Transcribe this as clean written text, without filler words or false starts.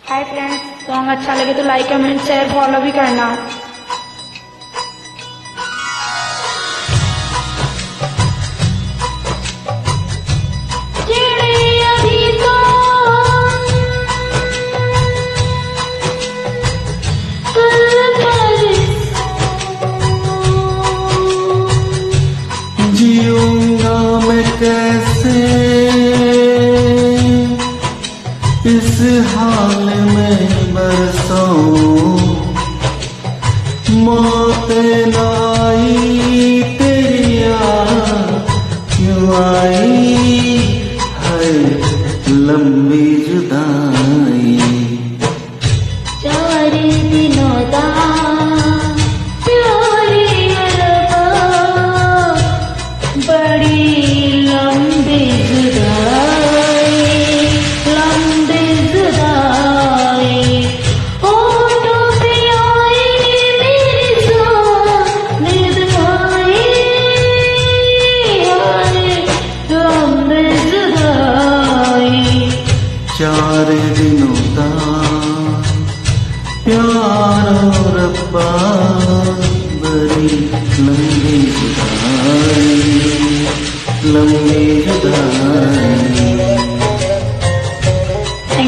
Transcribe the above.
Hi friends, song अच्छा लगे तो लाइक कमेंट शेयर फॉलो भी करना। जीऊंगा मैं कैसे इस हाल में बरसों, मौत न आई तेरी याद क्यों आई है लंबी जुदाई। 4 दिनों दा प्यारी अरबा, बड़ी लंबी जुदाई, लंबी जुदाई। होठों पे आई मेरी जान निभाई, लंबी जुदाई। 4 दिनों का प्यारो रब्बा, बड़ी लंबी जुदाई, लंबी जुदाई।